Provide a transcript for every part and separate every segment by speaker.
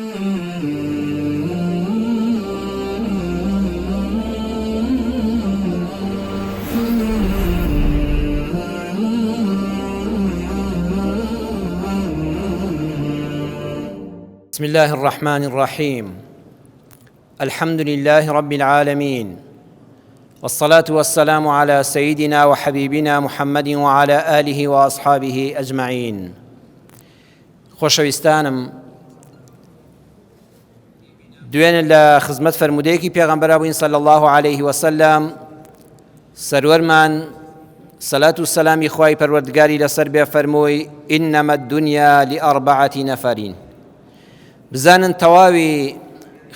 Speaker 1: بسم الله الرحمن الرحيم. الحمد لله رب العالمين، والصلاة والسلام على سيدنا وحبيبنا محمد وعلى آله وأصحابه أجمعين. خۆشەویستانم، دوێنێ لە خزمەت فەرموودەیەکی پێغەمبەر بووین صلی الله عليه وسلم، سەروەرمان سەلات و سەلامی خوای پەروەردگاری لەسەر بێ فەرمووی ئینەمە الدونیا لئەربعەة نەفەرین. بزانن تەواوی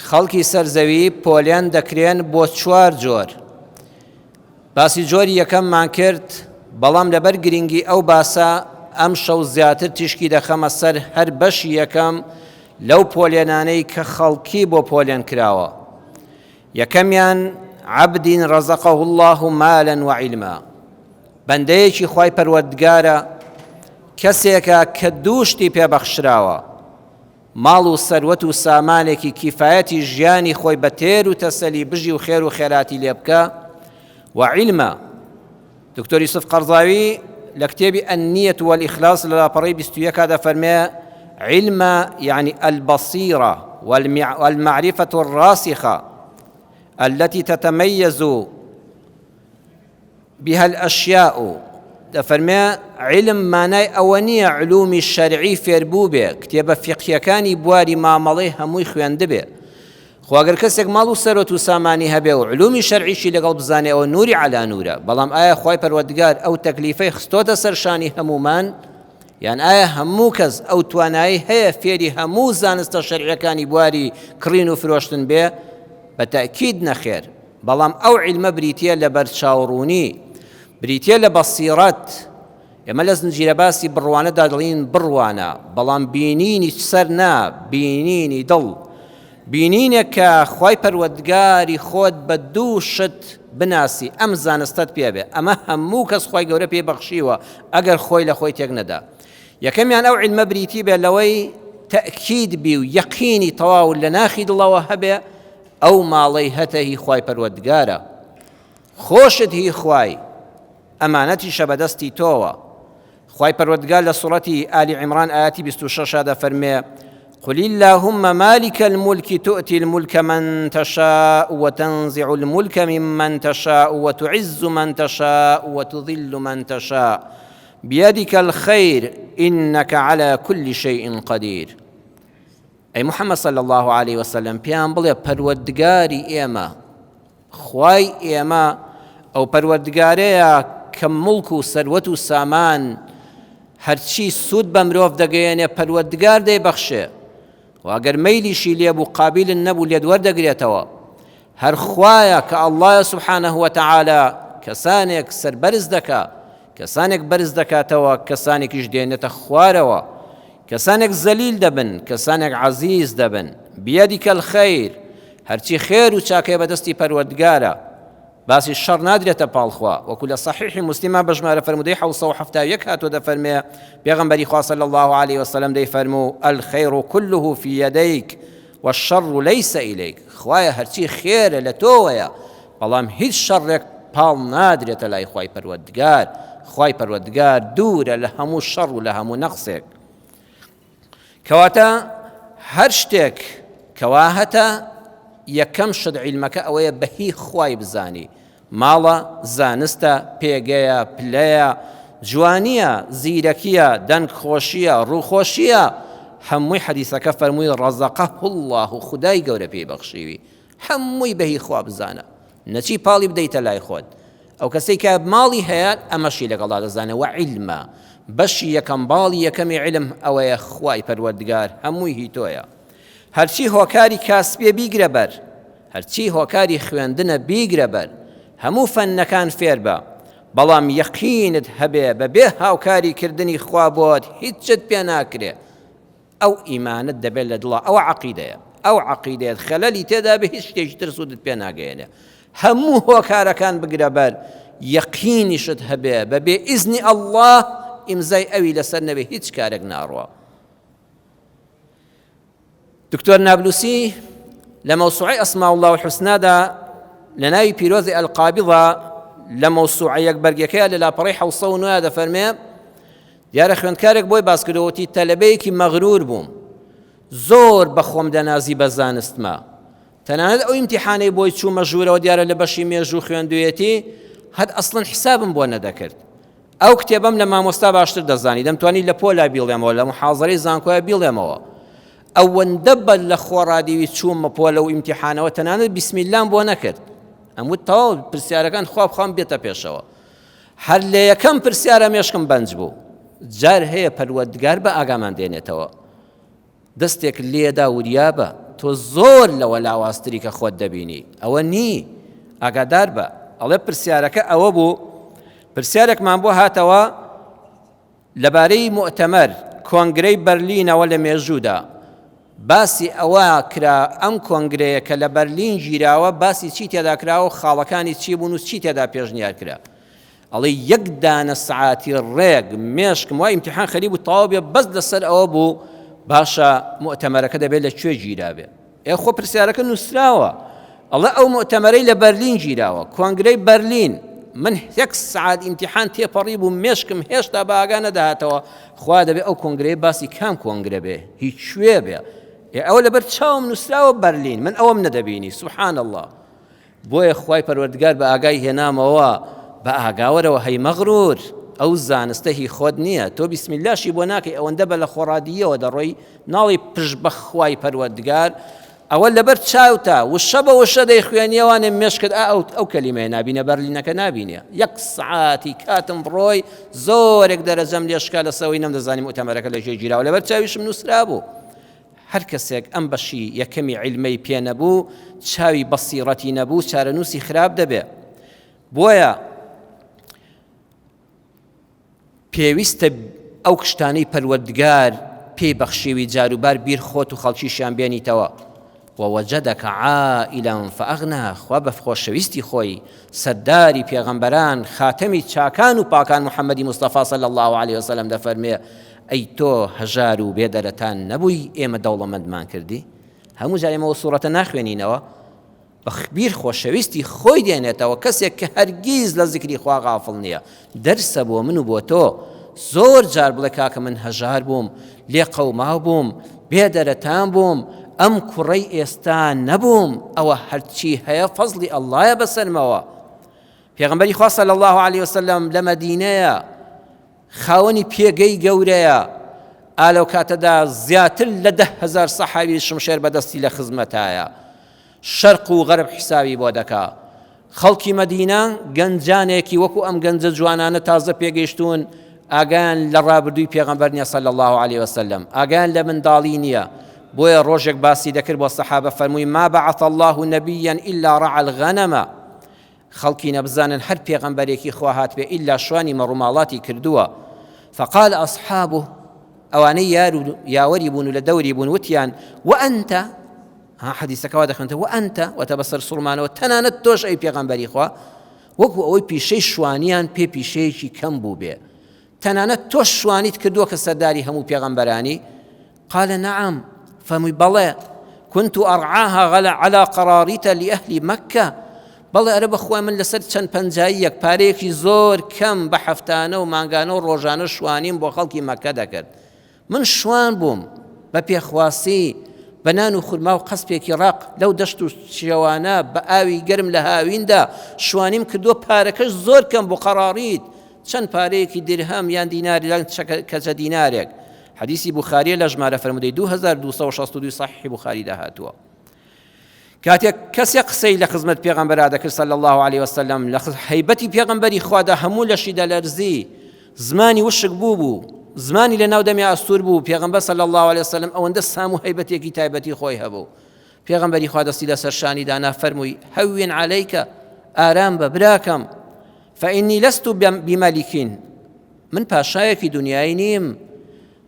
Speaker 1: خەڵکی سەرزەوی پۆلیان دەکرێن بۆ 4 جۆر. باسی جۆری یەکەممان کرد، بەڵام لەبەر گرنگی ئەو باسە ئەم شەو زیاتر تیشکی دەخەمە سەر هەر بەشی یەکەم لەو پۆلێنانەی کە خەڵکی بۆ پۆلێن کراوە. یەکەمیان عەبدین ڕەزەقەه الله مالا وعیلما، بەندەیەکی خوای پەروەردگارە، کەسێکە کە دووشتی پێبەخشراوە، ماڵ و سەروەت و سامانێکی کیفایەتی ژیانی خۆی بە تێر و تەسەلی بژی و خێر و خێراتی لێ بکە، وعیلما. دکتۆر یوسف قەرزاوی لە کتێبی النیەة والإخلاص لە لاپەڕەی 21 دەفەرمێ علم يعني البصيرة والمعرفة الراسخة التي تتميز بها الأشياء. دەفەرمێ علم مانای ئەوە نییە علومی شەرعی فێربوو بێ، کتێبە فیقهیەکانی بواری مامەڵەی هەمووی خوێندە بێ. خۆ ئەگەر کەسێک ماڵ و سەرۆت و سامانی هەبێ و علومی شەرعیشی لەگەڵ بزانێ، ئەوە نووری عەلا نوورە. بەڵام ئایا خوای پەروەردگار ئەو تەکلیفەی خستۆتە سەر شانی هەمومان؟ یان ئایا هەموو کەس ئەو توانایی هەیە فێری هەموو زانستە شەرعیەکانی بواری کڕین و فرۆشتن بێ؟ بەتەئکید نەخێر. بەڵام ئەو عیلمە بریتیە لە بەرچاوڕوونی، بریتیە لە بەسیرەت. ئێمە لە زنجیرە باسی بڕوانەدا دەڵین بڕوانە، بەڵام بینینی سەر نا، بینینی دڵ. بینینێک کە خوای پەروەردگاری خۆت بە دوو شت بناسی، ئەم زانستەت پێ بێ. ئەمە هەموو کەس خوای گەورە پێ بەخشیوە ئەگەر خۆی لە خۆی تێک نەدا. یەکەمیان ئەو عیلمە بریتی بێ لەوەی تەئکید بی و یەقینی تەواو لە ناخی دڵەوە هەبێ ئەو ماڵەی هەتە هی خوای پەروەردگارە، خۆشت هی خوای، ئەمانەتیشە بەدەستی تۆوە. خوای پەروەردگار لە سوڕەتی ئالی عیمران ئاەتی 26 دەفەرمێ قل اللهم مالك الملك تؤتي الملك من تشاء وتنزع الملك ممن تشاء وتعز من تشاء وتذل من تشاء بيدك الخير إنك على كل شيء قدير. أي محمد صلى الله عليه وسلم پیان بڵێ پەروەردگاری ئێمە، خوای ئێمە ئەو پەروەردگارەیە کە مڵک و سەروەت و سامان هەرچی سوود بە مرۆڤ دەگەیەنێ پەروەردگار دەیبەخشێ، و ئەگەر مەیلیشی لێبوو قابیلن نەبوو لێت وەردەگرێتەوە. هەر خوایە کە ئەڵڵایە سوبحانەه وتەعالا کەسانێک سەربەرز دەکا، کەسانێک بەرز دەکاتەوە، کەسانێکیش دێنێتە خوارەوە، کەسانێک زەلیل دەبن، کەسانێک عەزیز دەبن. بیەدیکە الخەیر، هەرچی خێر و چاکەیە بەدەستی پەروەردگارە، باسی شەڕ نادرێتە پاڵخوا. وەکو لە صحیحی مسلمە بە ژمارە فەرموودەی 771 هاتووە دەفەرمێ پێغەمبەری خوا صلی الله عليه وسلم دەیفەرموو الخەیر كله في يديك والشر ليس إليك. خوایە هەرچی خێرە لە تۆوەیە، بەڵام هیچ شەڕێک پاڵ نادرێتە لای خوای پەروەردگار. خوای پەروەردگار دوورە لە هەموو شەڕ و لە هەموو نەقسێک. کەواتە هەر شتێک کەوا هەتە یەکەم شت عیلمەکە ئەوەیە بە هی خوای بزانی. ماڵە، زانستە، پێگەیە، پلەیە، جوانیە، زیرەکیە، دەنگ خۆشیە، ڕووخۆشیە، هەمووی حەدیثەکە فەرمووی ڕەزەقەه الله، خودای گەورە پێی بەخشیوی. هەمووی بە هی خوا بزانە، نەچی پاڵی بدەیتە لای خۆت. ئەو کەسەی کە ماڵی هەیە ئەمەشی لەگەڵا دەزانێ. و عیلمە، بەشی یەکەم باڵی یەکەمی عیلم ئەوەیە خوای پەروەردگار هەمووی هی تۆیە. هەرچی هۆکاری کاسبێ بیگرە بەر، هەرچی هۆکاری خوێندنە بیگرە بەر، هەموو فەنەکان فێر بە، بەڵام یەقینت هەبێ بەبێ هاوکاری کردنی خوا بۆت هیچت پێ ناکرێ، ئەو ئیمانت دەبێت لە دڵە. ئەوە عەقیدەیە، ئەو عەقیدەیەت خەلەلی تێدا بێ هیچ شتێکی تر سوودت پێ ناگەیەنێ. هەموو هۆکارەکان بگرە بەر، یەقینیشت هەبێ بەبێ ئیزنی ئەڵڵاه ئیمزای ئەوی لەسەر نەبێ هیچ کارێک ناڕوە. دکتۆر نابلوسی لە مەوسوعەی ئەسما الله الحوسنادا لە ناوی پیرۆزی ئەلقابیضە لە مەوسوعەیەک بەرگەکەیە لە لاپەڕەی 1970 دەفەرمێ دیارە خوێندکارێک بۆی باس کردەوەتی تەلەبەیەکی مەغرور بووم زۆر بەخۆم دەنازی بە زانستمە تەنانەت ئەو ئیمتیحانەی بۆی چوومە ژوورەوە دیارە لە بەشی مێژوو خوێندوویەتی هەد ئەسڵەن حیسابم بۆ نەدەکرد ئەو کتێبەم لە مامۆستا باشتر دەزانی دەمتوانی لە پۆلا بیڵێمەوە لە محاضەرەی زانکۆیە بیڵێمەوە ئەوەندە بە لە خۆڕادیوی چوومە پۆلە و ئیمتیحانەوە تەنانەت بیسمیللام بۆ نەکرد ئەموو تەواو پرسیارەکان خوا بخوام بێتە پێشەوە هەر لە یەکەم پرسیارە مێشکم بەنج بوو جار هەیە پەروەردگار بە ئاگامان دێنێتەوە دەستێک لێدا وریابە تۆ زۆر لەوە لاوازتری کە خۆت دەبینی ئەوە نی ئاگادار بە ئەڵێ پرسیارەکە ئەوە بوو پرسیارێکمان بۆ هاتەوە لەبارەی مؤتەمەر کۆنگرەی بەرلینەوە لە مێژوودا باسی ئەوە کرا ئەم کۆنگرەیە کە لە بەرلین گیراوە باسی چی تێدا کراوە و خاڵەکانی چی بوون و چی تێدا پێشنیار کرا ئەڵێ یەک دانە سعاتی ڕێک مێشکم وای ئیمتیحان خەریب و تەواو بێ بەس لەسەر ئەوە بوو باشە مؤتەمەرەکە دەبێت لەکوێ گیرابێ خۆ پرسیارەکە نووسراوە ئەڵێ ئەو مؤتەمەرەی لە بەرلین گیراوە کۆنگرەی بەرلین من یەک سعات ئیمتیحان تێپەڕی بوو مێشکم هێشتا بە ئاگا نەداهاتەوە خوا دەبێ ئەو کۆنگرەی باسی کام کۆنگرە بێ هیچ شوێ بێ ئەوە لەبەر چاوم نووسراوە بەرلین من ئەوەم نەدەبینی سوبحان الله بۆیە خوای پەروەردگار بە ئاگای هێنامەوە بە ئاگاوەرەوە هەی مەغرور ئەو زانستە هی خۆت نییە تۆ بیسمیللاشی بۆ ناکەی ئەوەندە بە لە خۆڕادیەوە دەڕۆی ناڵی پشت بە خوای پەروەردگار ئەوە لەبەر چاوتە وشە بە وشە دەیخوێنیەوانێ مێشکت ئەو کەلیمەیە نابینە بەرلینەکە نابینێ یەک سعاتی کاتم بڕۆی زۆرێک دەرەجەم لێشکا لە سەوەی نەمدەزانی مؤتەمەرەکە لەژێ گیراوە لەبەر چاویشم نووسرا بوو هەر کەسێک ئەم بەشی یەکەمی عیلمەی پێ نەبوو چاوی بەسیڕەتی نەبوو چارەنووسی خراپ دەبێ بۆیە پێویستە ئەو کشتانەی پەروەردگار پێی بەخشیوی جاروبار بیر خۆت و خەڵکیشیان بێنیتەوە ووجدك عائلا فأغنى خوا بەخۆشەویستی خۆی سەرداری پێغەمبەران خاتەمی چاکان و پاکان محەممەدی مستەفا صلی الله عليه وسلم دەفەرمێ ئەی تۆ هەژار و بێدەرەتان نەبووی ئێمە دەوڵەمەندمان کردی هەموو جار ئێمە سوورەتە ناخوێنینەوە بەخبیر خۆشەویستی خۆی دێنێتەوە کەسێک کە هەرگیز لە زیکری خوا غافڵ نییە دەرسە بۆ من و بۆ تۆ زۆر جار بڵێ کاکە من هەژار بووم لێ قەوماو بووم بێدەرەتان بووم ئەم کوڕەی ئێستا نەبووم ئەوە هەرچی هەیە فەزلی ئەڵڵایە بەسەرمەوە پێغەمبەری خوا صلی الله عليه وسلم لە مەدینەیە خاوەنی پێگەی گەورەیە ئالەو کاتەدا زیاتر لە 10,000 سەحابی شمشێر بەدەستی لە خزمەتایە شەرق و غەرب حیسابی بۆ دەکا خەڵکی مەدینە گەنجانێکی وەکو ئەم گەنجە جوانانە تازە پێگەیشتون ئاگان لە ڕابردووی پێغەمبەر نییە صلی الله عليه وسلم ئاگان لە منداڵی نییە بۆیە ڕۆژێک باسی دەکرد بۆ سەحابە فەرمووی ما بعث الله نبيا إلا رعى الغنم خەڵکی نەبزانن هەر پێغەمبەرێکی خوا هات بێ ئیلا شوانی مەڕووماڵاتی کردووە فقال أصحابه ئەوانەی یاوەری بوون و لە دەوری بوون وتیان وأنت حەدیثەکەوا دەخوێنێتەوە وأنت وتەبەسەر سوڵمانەوە تەنانەت تۆش ئەی پێغەمبەری خوا وەکو ئەوەی پیشەی شوانیان پێ پیشەیەکی کەم بوو بێ تەنانەت تۆش شوانیت کردووە کە سەرداری هەموو پێغەمبەرانی قال نعم فەرمووی بەڵێ كنت أرعاها على قراريط لأهل مكة بەڵێ ئەرە بەخوای من لەسەر چەند پەنجاییەک پارەیەکی زۆر کەم بە هەفتانە و مانگانە و ڕۆژانە شوانیم بۆ خەڵکی مەکە دەکرد من شوان بووم بە پێخواسی بە نان و خورما و قەسپێکی ڕق لەو دەشت و شێوانە بە ئاوی گەرم لە هاویندا شوانیم کردووە پارەکەش زۆر کەم بۆ قەراریت چەند پارەیەکی درهەم یان دیناری کەچە دینارێک حدیثی بوخاری لە ژمارە فەرموودەی 2262 صحیح بوخاری داهاتووە کاتێک کەسێک قسەی لە خزمەت پێغەمبەرا دەکرد صلی الله عليه وسلم لە هەیبەتی پێغەمبەری خوادا هەموو لەشی دەلەرزی زمانی وشک بوو زمانی لە ناو دەمی ئاستور بوو پێغەمبەر صلی الله عليه وسلم ئەوەندە سام و هەیبەتێکی تایبەتی خۆی هەبوو پێغەمبەری خوا دەستی لەسەر شانی دانا فەرمووی هەوین عەلەیکە ئارام بە براکەم فإني لست بملك من پاشایەکی دنیای نیم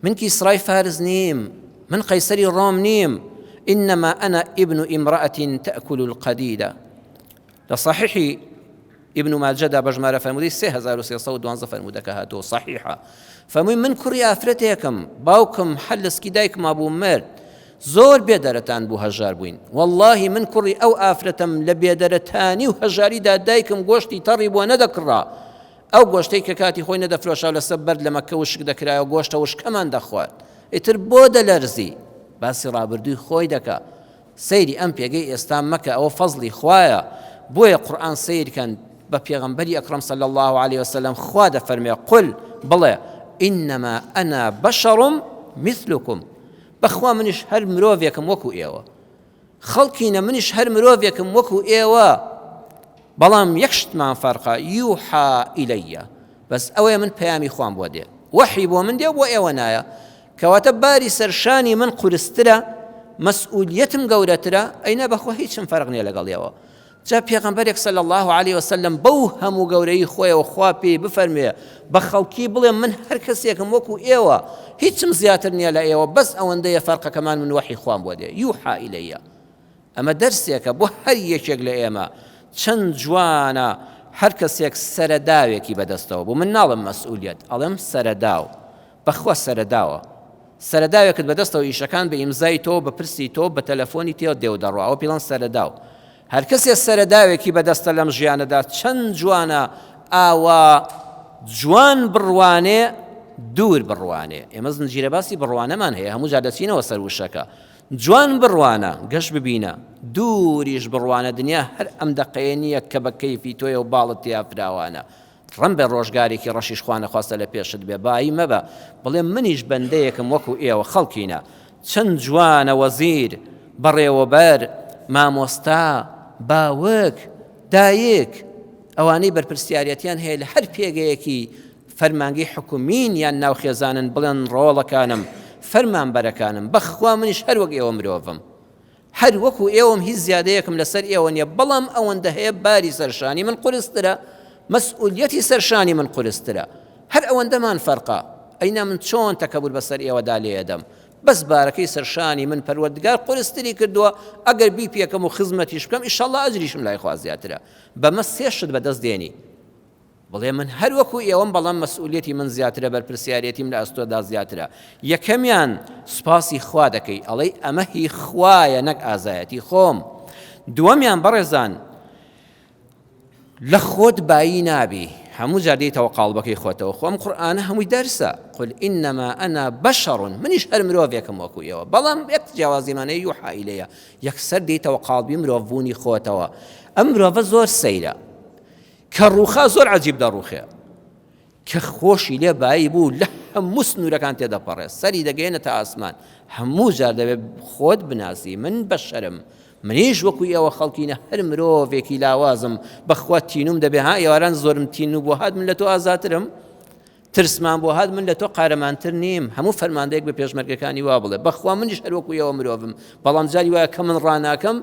Speaker 1: من کیسرای فارس نیم من قەیسەری ڕۆم نیم إنما أنا ابن امرأة تأكل القديدة لصحيح ابن ماجه بجمارة فرمودي 3312 فرمودك هاتو صحيحة فمن كري أفرتكم باوكم حلس كدايك ما بو مرد زۆر بێدەرەتان بوو هەژار بووین واللهی من کوڕی ئەو ئافرەتەم لە بێدەرەتانی و هەژاریدا دایکم گۆشتی تەڕی بۆ نەدەکڕا ئەو گۆشتەی کە کاتی خۆی نەدەفرۆشا لەسەر بەرد لە مەکە وشک دەکرایەوە گۆشتە وشکەمان دەخوارد ئیتر بۆ دەلەرزی باسی ڕابردووی خۆی دەکا سەیری ئەم پێگەی ئێستا مەکە ئەوە فەزلی خوایە بۆیە قورئان سەیرکەن بە پێغەمبەری ئەکرەم صلی الله عليه وسلم خوا دەفەرمێ قل بڵێ ئینەما ئەنا بەشەڕ مثلکم بەخوا منیش هەر مرۆڤێکم وەکو ئێوە خەڵکینە منیش هەر مرۆڤێکم وەکو ئێوە بەڵام یەک شتمان فەرقە یوحا ئیلەیە بەس ئەوەیە من پەیامی خوام بۆ دێ وەحی بۆ من دێ بۆ ئێوە نایە کەواتە باری سەرشانی من قورسترە مەسئولیەتم گەورەترە ئەینا بەخوا هیچم فەرق نییە لەگەڵیەوە جا پێغەمبەرێک صلی الله عليه وسلم بەو هەموو گەورەی خۆیەوە خوا پێی بفەرمێ بە خەڵکی بڵێ من هەر کەسێکم وەکو ئێوە هیچم زیاتر نییە لە ئێوە بەس ئەوەندەیە فەرقەکەمان من وەحی خوام بۆ دێ یوحا ئیلەیە ئەمە دەرسێکە بۆ هەر یەکێک لە ئێمە چەند جوانە هەر کەسێک سەرەداوێکی بەدەستەوە بوو من ناڵم مەسئولیەت ئەڵێم سەرەداو بەخوا سەرەداوە سەرەداوێکت بەدەستەوە ئیشەکان بە ئیمزای تۆ بە پرسی تۆ بە تەلەفۆنی تێ دێو دەڕوا ئەوە پێڵەن سەرەداو هەر کەسێ سەرەداوێکی بەدەستە لەم ژیانەدا چەند جوانە ئاوا جوان بڕوانێ دوور بڕوانێ ئێمە زنجیرە باسی بڕوانەمان هەیە هەموو جا دەچینەوە سەر وشەکە جوان بڕوانە گەشت ببینە دووریش بڕوانە دنیا هەر ئەم دەقەیە نییە کە بە کەیفی تۆیە و باڵت تیا فراوانە ڕەم بێ ڕۆژگارێکی ڕەشیش خوا نەخواستە لە پێشت بێ بایی مەبە بڵێ منیش بەندەیەکم وەکو ئێوە خەڵکینە چەند جوانە وەزیر بەڕێوەبەر مامۆستا باوک دایک ئەوانەی بەرپرسیارەتیان هەیە لە هەر پێگەیەکی فەرمانگەی حکومین یان ناوخێزانن بڵێن ڕۆڵەکانم فەرمانبەرەکانم بەخوا منیش هەر وەک ئێوە مرۆڤم هەر وەکو ئێوەم هیچ زیادەیەکم لەسەر ئێوە نییە بەڵام ئەوەندە هەیە باری سەرشانی من قورسترە مەسئولیەتی سەرشانی من قورسترە هەر ئەوەندەمان فەرقە ئەینا من چۆن تەکەبور بەسەر ئێوەدا لێدەم بەس بارەکەی سەرشانی من پەروەردگار قورستری کردووە ئەگەر بی پێکەم و خزمەتیش بکەم ئیشەڵڵا ئەجریشم لای خوا زیاترە بەمە سێ شت بەدەست دێنی بڵێ من هەر وەکو ئێوەم بەڵام مەسئولیەتی من زیاترە بەرپرسیارەتیم لە ئەستۆدا زیاترە یەکەمیان سوپاسی خوا دەکەی ئەڵێی ئەمە هی خوایە نەک ئازایەتی خۆم دووەمیان بەڕێزان لە خۆت بایی نابی هەموو جار دێیتەوە قاڵبەکەی خۆتەوە خۆم قورئانە هەمووی دەرسە قل ئینەما ئەنا بەشەڕ منیش هەر مرۆڤێکم وەکو ئێوە بەڵام یەک جیاوازیمانەیە یوحا ئیلەیە یەکسەر دێیتەوە قاڵبی مرۆڤبوونی خۆتەوە ئەم مرۆڤە زۆر سەیرە کە ڕووخا زۆر عەجیب دەڕووخێ کە خۆشی لێ بایی بوو لە هەموو سنوورەکان تێدەپەڕێ سەری دەگەێنێتە ئاسمان هەموو جار دەبێت خۆت بناسی من بەشەرم منیش وەکو ئێوە خەڵکینە هەر مرۆڤێکی لاوازم بەخوا تینوم دەبێ ها ئێواران زۆرم تینو بۆ هات من لە تۆ ئازاترم ترسمان بۆ هات من لە تۆ قارەمانتر نیم هەموو فەرماندەیەک بە پێشمەرگەکانی وا بڵێ بەخوا منیش هەر وەکو ئێوە مرۆڤم بەڵام جاری وایە کە من ڕاناکەم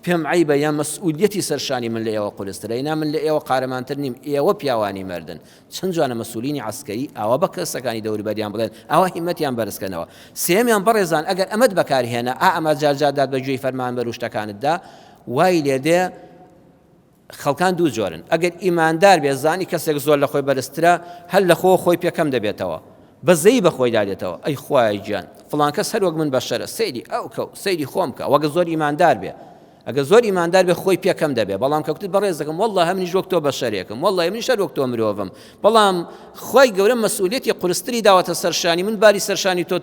Speaker 1: پێم عیبە یان مەسئولیەتی سەرشانی من لە ئێوە قورسترە ئینا من لە ئێوە قارەمانتر نیم ئێوە پیاوانی مردن چەند جوانە مەسئولینی عەسکەری ئاوا بە کەسەکانی دەوروبەریان بڵێن ئاوا هیمەتیان بەرزکەنەوە سێمیان بەڕێزان ئەگەر ئەمەت بەکارهێنا ئەمە جارجاردات بە گوێی فەرمانبەر و شتەکانتدا وای لێ دێ خەڵکان دوو جۆرن ئەگەر ئیماندار بێ زانی کەسێک زۆر لە خۆی بەرزترە هەر لە خۆی پێکەم دەبێتەوە بەزەی بە خۆی دادێتەوە ئەی خوای گیان فڵان کەس هەر وەک من بەشەرە سەیری ئەو کەو سەیری خۆم کە وەگە زۆر ئیماندار بێ ئەگە زۆر ئیماندار بێ خۆی پێکەم دەبێ بەڵام کەوتت بەڕێز دەکەم وەڵڵا هەمنیش وەک تۆ بەشەرێکم وەڵڵا منیش هەر وەک تۆ مرۆڤم بەڵام خوای گەورە مەسئولیەتی قورستری داوەتە سەرشانی من باری سەرشانی تۆ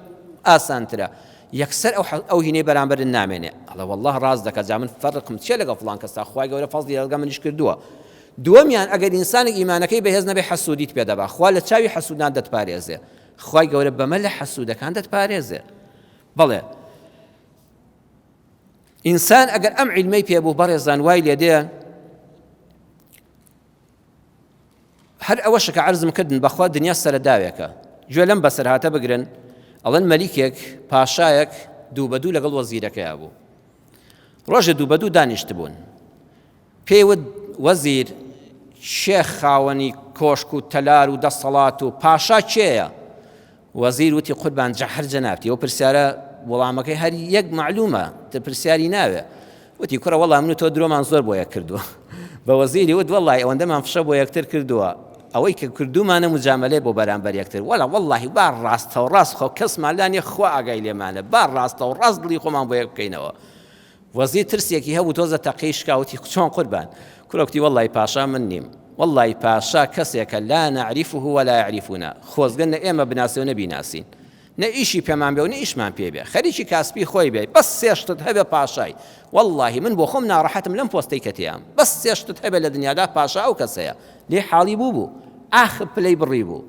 Speaker 1: ئاسانترە یەکسەر ئەو هینەی بەرامبەرن نامێنێ ئەڵێ وەڵڵا ڕاز دەکات جا من فەرقم چییە لەگەڵ فڵان کەستا خوای گەورە فەزلی لەگەڵ منیش کردووە دووەمیان ئەگەر ئینسانێک ئیمانەکەی بەهێز نەبێ حەسوودیت پێ دەبا خوا لە چاوی حەسوودان دەتپارێزێ خوای گەورە بەمە لە حەسوودەکان دەتپارێزێ بەڵێ ئینسان ئەگەر ئەم عیلمەی پێبوو بەڕێزان وای لێ دێ هەر ئەوەشە کە عەرزم کردن بەخوا دنیا سەرەداوێکە گوێ لەم بەسەرهاتە بگرن ئەڵێن مەلیکێک پاشایەک دوو بە دوو لەگەڵ وەزیرەکەیە بوو ڕۆژێ دوو بە دوو دانیشت بوون پێیوت وەزیر شێخ خاوەنی کۆشک و تەلار و دەسەڵات و پاشا کێیە وەزیر وتی قوربان جەحەر جەنابتی ئەو پرسیارە وەڵامەکەی هەر یەک معلومە پرسیاری ناوێ وتی کوڕە وەڵام من و تۆ درۆمان زۆر بۆ یەک کردووە بە وەزیری وت وەڵڵای ئەوەندەمان فشە بۆ یەکتر کردووە ئەوەی کە کردومانە مجاملەی بۆ بەرامبەر یەکتر وەڵڵاهی با ڕاستەوە ڕاست خۆ کەسمان لانێ خوا ئاگای لێمانە با ڕاستەوە ڕاست دڵی خۆمان بۆ یەک بکەینەوە. وەزیر ترسێکی هەبوو تۆزە تەقی شکاوتی چۆن قوربان کوڕکتی وەڵڵاهی پاشا من نیم وەڵڵاهی پاشا کەسێکە لا نەعریفه ولا یعریفونا خۆزگە نە ئێمە بناسێ و نەبیناسین نە ئیشی پێمان بێ و نە ئیشمان پێ بێ خەریکی کاسبی خۆی بێ بەس سێشتت هەبێ پاشای وەڵڵاهی من بۆ خۆم ناڕەحەتم لەم پۆستەی کە تێیام بەس سێشتت هەبێ لە دنیادا پاشا ئەو کەسەیە لێ حاڵی بوو ئاخ پلەی بڕی بوو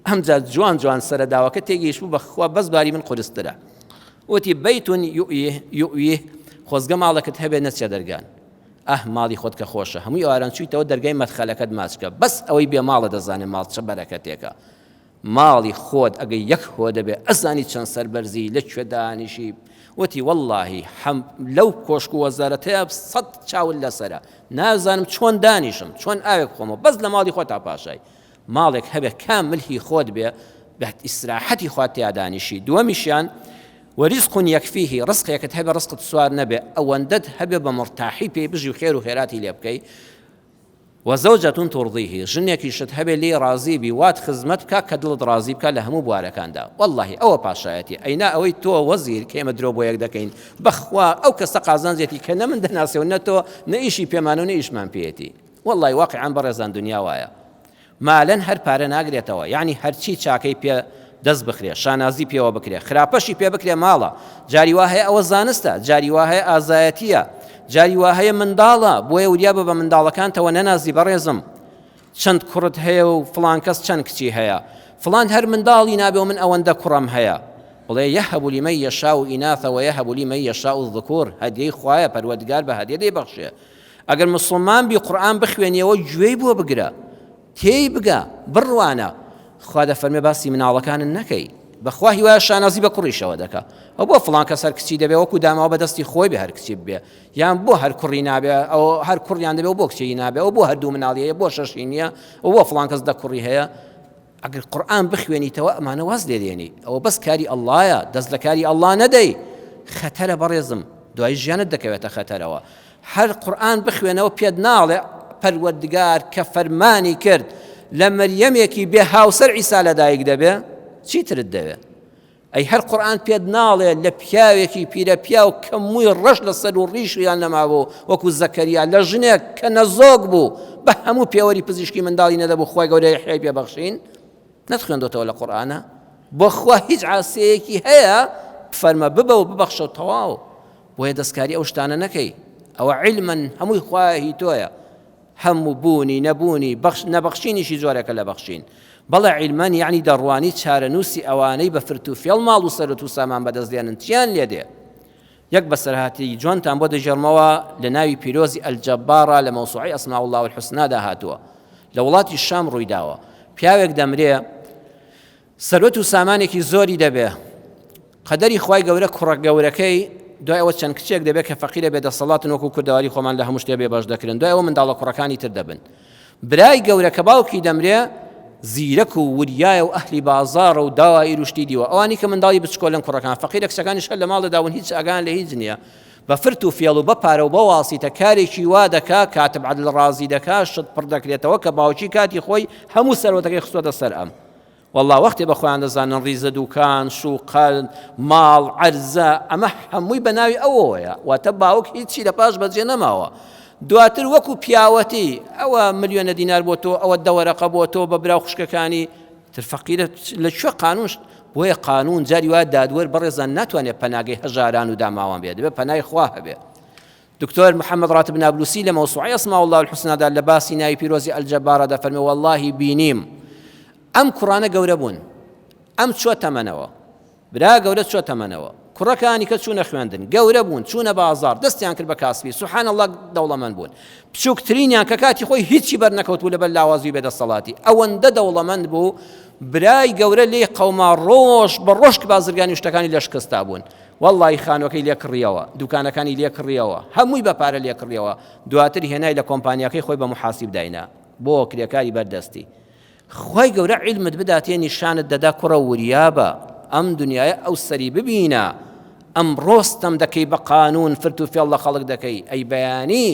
Speaker 1: ئەمجا جوان جوان سەرەداوەکە تێگەیشت بوو بەخوا بەس باری من قورسترە وتی بەیتون یوئیه خۆزگە ماڵەکەت هەبێ نەچێ دەرگان ماڵی خۆت کە خۆشە هەمووی ئەواران چوویتەوە دەرگای مەدخەلەکەت ماچکە بەس ئەوەی بێ ماڵە دەزانێت ماڵ چە بەرەکەتێکە ماڵی خۆت ئەگەر یەک هۆ دەبێ ئەزانی چەند سەربەرزی لەکوێ دانیشی وتی وەڵڵاهی لەو کۆشک و وەزارەتەیە 100 چاول لەسەرە نازانم چۆن دانیشم چۆن ئاوێک خۆمەوە بەس لە ماڵی خۆتا پاشای ماڵێک هەبێ کاملهی خۆت بێ بەت ئیسراحەتی خوات تیا دانیشی دووەمیشیان وەریزق یەکفیه ڕزقێکت هەبێ ڕزقت سوار نەبێ ئەوەندەت هەبێ بە مرتاحی پێی بژی و خێر و خێراتی لێ بکەی وەزەوجەتون تورضیه ژنێکیشت هەبێ لێ ڕازی بی وات خزمەت بکە کە دڵت ڕازی بکە لە هەموو بوارەکاندا وەڵڵاهی ئەوە پاشایەتی ئەینا ئەوەی تۆ وەزیر کە ئێمە درۆ بۆ یەک دەکەین بەخوا ئەو کەسە قازانجێتی کە نە من دەناسێ و نە تۆ نە ئیشی پێمان و نە ئیشمان پێێتی وەڵڵاهی واقعان بەڕێزان دنیا وایە مالەن هەر پارە ناگرێتەوە یعنی هەرچی چاکەی پێ دەست بخرێ شانازی پێوە بکرێ خراپەشی پێ بکرێ ماڵە جاری وا هەیە ئەوە زانستە جاری وا هەیە ئازایەتیە جاری وا هەیە منداڵە بۆیە وریا بە منداڵەکانتەوە نەنازی بەڕێزم چەند کوڕت هەیە و فڵان کەس چەند کچی هەیە فڵان هەر منداڵی نابێ و من ئەوەندە کوڕم هەیە بڵێ یەهەب لمن یەشاء ئیناث ویهب لمن یەشاء الذکور هەدیەی خوایە پەروەردگار بە هەدیە دەیبەخشێ ئەگەر مسلمان بی قورئان بخوێنیەوە گوێی بۆ بگرە تێی بگە بڕوانە خوا دەفەرمێ باسی مناڵەکانت نەکەی بەخوا هیوایە شانازی بە کوڕیشەوە دەکا ئەو بۆ فڵان کەس هەر کچی دەبێ وەکو داماوە بەدەستی خۆی بێ هەر کچی ببێ یان بۆ هەر کوڕی نابێ ئەو هەر کوڕیان دەبێ و بۆ کچی نابێ ئەو بۆ هەردوو مناڵی هەیە بۆ شەشی نییە ئەو بۆ فڵان کەس دە کوڕی هەیە ئەگەر قورئان بخوێنیتەوە ئەمانە واز لێ دێنی ئەوە بەس کاری ئەڵڵایە دەست لە کاری ئەڵڵا نەدەی خەتەرە بەڕێزم دوای ژیانت دەکەوێتە خەتەرەوە هەر قورئان بخوێنەوە پێت ناڵێ پەروەردگار کە فەرمانی کرد لە مەریەمێکی بێ هاوسەر عیسا لەدایک دەبێ چیترت دەوێ ئەی هەر قورئان پێت ناڵێ لە پیاوێکی پیرە پیا و کەمووی ڕەش لەسەر و ڕیشیان نەمابوو وەکو زەکەریا لە ژنێک کە نەزۆک بوو بە هەموو پێوەری پزیشکی منداڵی نەدەبوو خۆی گەورەی حێ پێبەخشین نەتخوێندۆتەوە لە قورئانە بۆ خوا هیچ عاسەیەکی هەیە فەرمە ببە و ببەخشە و تەواو بۆیە دەستکاری ئەو شتانە نەکەی ئەوە عیلمن هەمووی خوایە تۆیە هەموو بوونی نەبوونی نەبەخشینیشی جۆرەکە لە بەخشین بەڵێ عیلمان یعنی دەڕوانی چارەنووسی ئەوانەی بە فرت و فێڵ ماڵ و سەرەت و سامان بەدەستێنن چیان لێ دێ یەک بەسەرهاتی جوانتان بۆ دەژێڕمەوە لە ناوی پیرۆزی ئەلجەبارە لە مەوسوعەی ئەسماء الله الحوسنادا هاتووە لە وڵاتی شام ڕوویداوە پیاوێک دەمرێ سەرەت و سامانێکی زۆری دەبێ قەدەری خوای گەورە کوڕە گەورەکەی دوای ئەوە چەند کچێک دەبێت کە فەقیرە بێدەسەڵاتن وەکو کوردەواری خۆمان لە هەموو شتێ بێ باش دەکردن دوای ئەوە منداڵە کوڕەکانی تر دەبن برای گەورە کە باوکی دەمرێ زیرەک و وریایە و ئەهلی بازاڕە و داوای روشتی دیوە ئەوانی کە منداڵی بچکۆلن کوڕەکان فەقیرە کچەکانیش هەر لە ماڵ دەداون هیچ ئاگان لە هیچ نییە بە فرت و فێڵ و بە پارە و بە واسیتە کارێکی وا دەکا کاتب عەدڵ ڕازی دەکا شت پڕ دەکرێتەوە کە باوکی کاتی خۆی هەموو سەرۆتەکەی خستۆتە سەر ئەم والله وەختی بە خۆیان دەزانن ڕیزە دوکان شوقەن ماڵ عەرزە ئەمە هەمووی بە ناوی ئەوەیە واتە باوک هیچی لە پاش بەجێ نەماوە دواتر وەکو پیاوەتی ئەوە ملیۆنە دینار بۆ تۆ ئەوە دەوەرەقە بۆ تۆ بە براو خوشکەکانی تر فەقیرە لەکوێ قانونش بۆیە قانون جاری وایە دادوەر بەڕێزان ناتوانێت پەناگەی هەژاران و داماوان بێت دەبێت پەنای خوا هەبێ دکتۆر محەممەد ڕاتب نابلوسی لە مەوسوعەی ئەسماء الله الحوسنادا لە باسی ناوی پیرۆزی ئەلجەبارە دەفەرمێ واللهی بینیم ئەم کوڕانە گەورە بوون ئەم چوە تەمەنەوە برا گەورە چوە تەمەنەوە کوڕەکانی کە چوونە خوێندن گەورە بوون چوونە بازار دەستیان کرد بە کاسبی سوبحان الله دەوڵەمەند بوون بچووکترینیان کە کاتی خۆی هیچی بەرنەکەوتبوو لەبەر لاوازی بێدەسەڵاتی ئەوەندە دەوڵەمەند بوو برای گەورە لێ قەوما ڕۆژ بە ڕۆژک بازرگانی شتەکانی لە شکستا بوون واللهی خانوەکەی لێ کڕیەوە دوکانەکانی لێ کڕیەوە هەمووی بە پارە لێ کڕیەوە دواتر هێنای لە کۆمپانیاکەی خۆی بە محاسیب داینا بۆ کرێکاری بەردەستی خی گەورە عیلمت بداتێ نیشانت دەدا کوڕە وریابە ئەم دنیاە ئەو سەری ببینە ئەم ڕۆستەم دەکەی بە قانون فرت و فێڵ لە خەڵک دەکەی ئەی بەیانی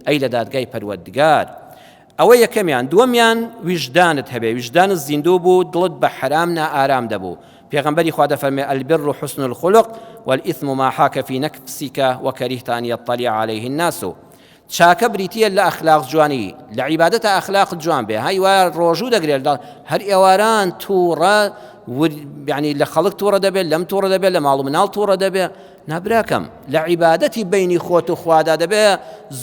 Speaker 1: ئەی لە دادگای پەروەردگار ئەوە یەکەمیان. دووەمیان ویژدانت هەبێ، ویژدانت زیندوو بوو، دڵت بە حرام نائارام دەبوو. پێغەمبەری خوا دەفەرمێ البر حسن الخلق والإثم ما حاك في نفسك وكرهت أن يطلع عليه الناس. چاکە بریتیە لە ئەخلاق جوانی، لە عیبادەتە ئەخلاق جوان بێ. هەی وایە ڕۆژوو دەگرێت هەر ئێواران تووڕە یعنی لە خەڵک تووڕە دەبێت، لەم تووڕە دەبێت، لە ماڵ و مناڵ تووڕە دەبێت. نابراکەم لە عیبادەتی بینی خۆت و خوادا دەبێت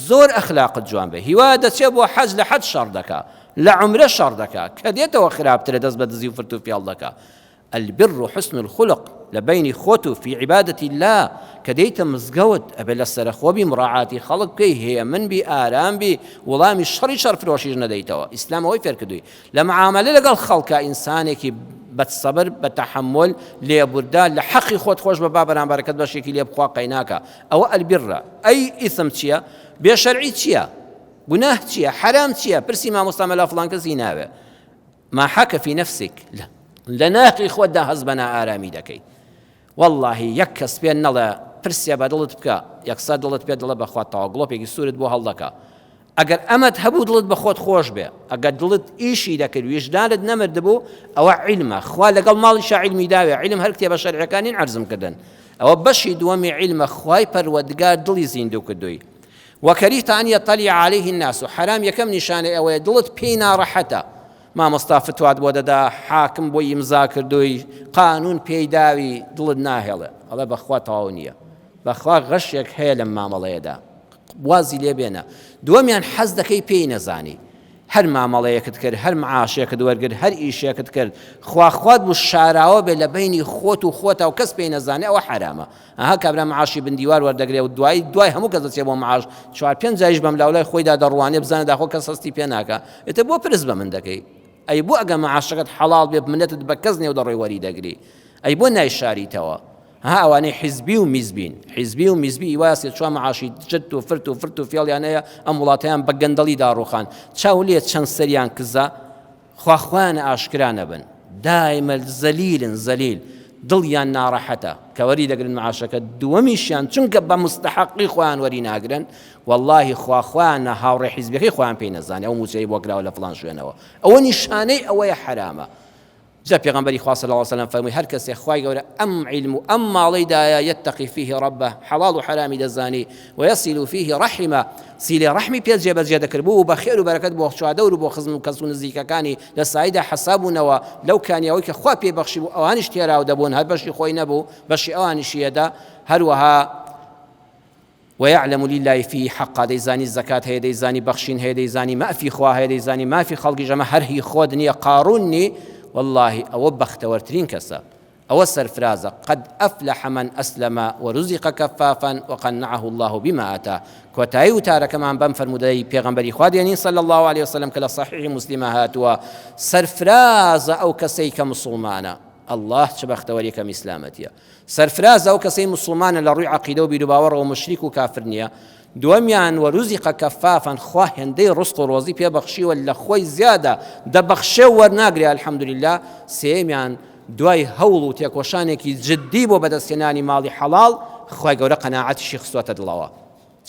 Speaker 1: زۆر ئەخلاقت جوان بێ. هیوا دەچێت بۆ حەج لە حەج شەڕ دەکا، لە عومرە شەڕ دەکا، کە دێتەوە خراپترە دەست بە دزی و فرت و فیاڵ دەکا. البر حسن الخلق لبين خوتو في عبادة الله كديت مزقوت أبي لسر خوبي مراعاتي خلق كي هي من بي آرام بي والله مش شر فروشيج نديتوا إسلام هو يفرق دوي لما عامل لقى الخلق إنسانك بتصبر بتحمل لبردان لحقي خوت خوش ببابنا بركات بشيكي ليبقوا قيناك أو البر أي إثم تشيا بشرعي تشيا گناه تشيا حرام تشيا برسي ما مستعمل فلان كزينابه ما حكى في نفسك لا لناقي خوددا هەزبەنا ئارامی دەکەی. والله یەک کەس پێ نەڵێ پرسیە بە دڵت بکە، یەکسەر دڵت پێ دڵە بەخوا تەواو گڵۆپێکی سوورت بۆ هەڵدەکا. ئەگەر ئەمەت هەبوو دڵت بە خۆت خۆش بێ، ئەگەر دڵت ئیشی دەکرد ویژدانت نەمردبوو، ئەوە عیلمە. خوا لەگەڵ ماڵیشا عیلمی داوێ، عیلم هەر کتێبە شەرعیەکانین عەرزم کردن. ئەوە بەشی دووەمی عیلمە، خوای پەروەردگار دڵی زیندوو کردووی. وەکەریهتە ئەن یەطەلیع عەلەیه الناس. و حرام یەکەم نیشانەی ئەوەیە دڵت پێی ناڕەحەتە. مامۆستا فتوات بۆ دەدا، حاکم بۆی ئیمزا کردووی، قانون پێی داوی، دڵت ناهێڵێ، ئەڵێ بەخوا تەواو نییە، بەخوا غەشێک هەیە لەم مامەڵەیەدا، وازی لێ بێنە. دووەمیان حەز دەکەی پێی نەزانی، هەر مامەڵەیەکت کرد، هەر معاشێکت وەرگرت، هەر ئیشێکت کرد، خواخوات بوو شاراوە بێ لە بینی خۆت و خۆتە و کەس پێی نەزانێ، ئەوە حرامە. ئەها کابرا معاشی بندیوار وەردەگرێ و دوای هەموو کەس دەچێ بۆ معاش، چوار پێنج جایش بەم لاولای خۆیدا دەڕوانێ بزانە داخۆ کەس هەستی پێ ناکە. ئێتە بۆ پرس بە من دەکەی؟ ئەی بۆ ئەگە معاشەکەت حەڵاڵ بێ منەتت بە کەس نێو دەڕۆی وەری دەگری، ئەی بۆ نایشاریتەوە. ها ئەوانەی حیزبی و میزبین، حیزبی و میزبی واسێ چوان معاشی جت و فرت و فرت و فێڵیان هەیە، ئەم وڵاتەیان بە گەندەڵی داڕوخان، چاو لێ چەند سەریان کزە، خواخوایانە ئاشکرا نەبن، دایمە زەلیلن زەلیل، دڵیان ناڕەحەتە کە وەری دەگرن معاشەکە. دووەمیشیان چونکە بە مستحقی خۆیان وەری ناگرن، والله خواخوایانە هاوڕێ حیزبەکەی خۆیان پێی نەزانێ، ئەو موچەی بۆ کراوە لە فڵان شوێنەوە، ئەوە نیشانەی ئەوەیە حرامە. جا پێغەمبەری خوا صلی الله علیه وسلم فەرمووی هەر کەسێک خوای گەورە ئەم عیلم و ئەم ماڵەیدایە یەتەقی فیه رەبه، حەڵاڵ و حرامی دەزانی، وەیەصیل فیه ڕەحیمە، سیلێ ڕەحمی پێ جێبەجێ دەکردبوو و بە خێر و بەرەکەت بۆ چوادەور و بۆ خزم و کەس و نزیکەکانی لە سایدا حەسابوونەوە لەو کانیاوەی کە خوا پێبەخشی بوو، ئەوانیش تێراو دەبوون، هەر بەشی خۆی نەبوو، بەشی ئەوانیشیەدا. هەروەها ويعلم لله فيه حقا، دەیزانی زەکات هەیە، دەیزانی بەخشین هەیە، دەیزانی مافی خوا هەیە، دەیزانی مافی خەڵکی ژەمە، هەر هی خۆت نییە، قارون نی. والله ئەوە بەختەوەرترین کەسە، ئەوە سەرفرازە. قد أفلح من أسلم ورزق كفافا وقنعه الله بما آتاه. کۆتایی وتارەکەمان بەم فەرمودەی پێغەمبەری خوا دێنین صلی الله عليه وسلم کە لە صحیح مسلمە هاتووە، سەرفرازە ئەو کەسەی کە مسلمانە. الله چه بەختەوەری کەم ئیسلامەتیە. سەرفرازە ئەو کەسەی مسلمانە لە ڕووی عەقیدە و بیر و باوەڕ و مشریک و کافر نییە. دووەمیان وەروزیقە کەفافەن، خوا هێندەی ڕزق و ڕۆزی پێبەخشیوە لە خۆی زیادە دەبەخشێ و وەرناگرێ الحەمدولله. سێمیان دوای هەوڵ و تێکۆشانێکی جدی بۆ بەدەستهێنانی ماڵی حەڵاڵ، خوای گەورە قەناعەتیشی خستووەتە دڵەوە،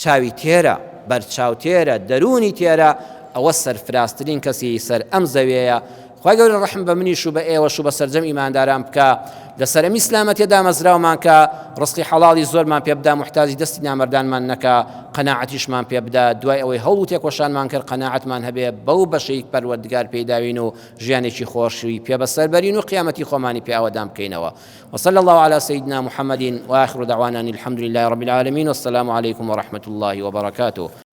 Speaker 1: چاوی تێرە، بەرچاو تێرە، دەرونی تێرە. ئەوە سەرفرازترین کەسی سەر ئەم زەویەیە. خوای گەورە ڕەحم بە منیش و بە ئێوەش و بە سەرجەم ئیمانداران بکە، لەسەرەمی ئیسلامەتیەدا مەزراومان کە، ڕزقی حەڵاڵی زۆرمان پێ بدا، محتاجی دەستی نامەردانمان نەکە، قەناعەتیشمان پێ بدا. دوای ئەوەی هەوڵ و تێکۆشانمان کرد، قەناعەتمان هەبێ بەو بەشەی پەروەردگار پێداوین و ژیانێکی خۆشی پێ بەسەربەرین و قیامەتی خۆمانی پێ ئاوەدان بکەینەوە. وصلى الله على سيدنا محمد وآخر دعوانا الحمد لله رب العالمين والسلام عليكم ورحمة الله وبركاته.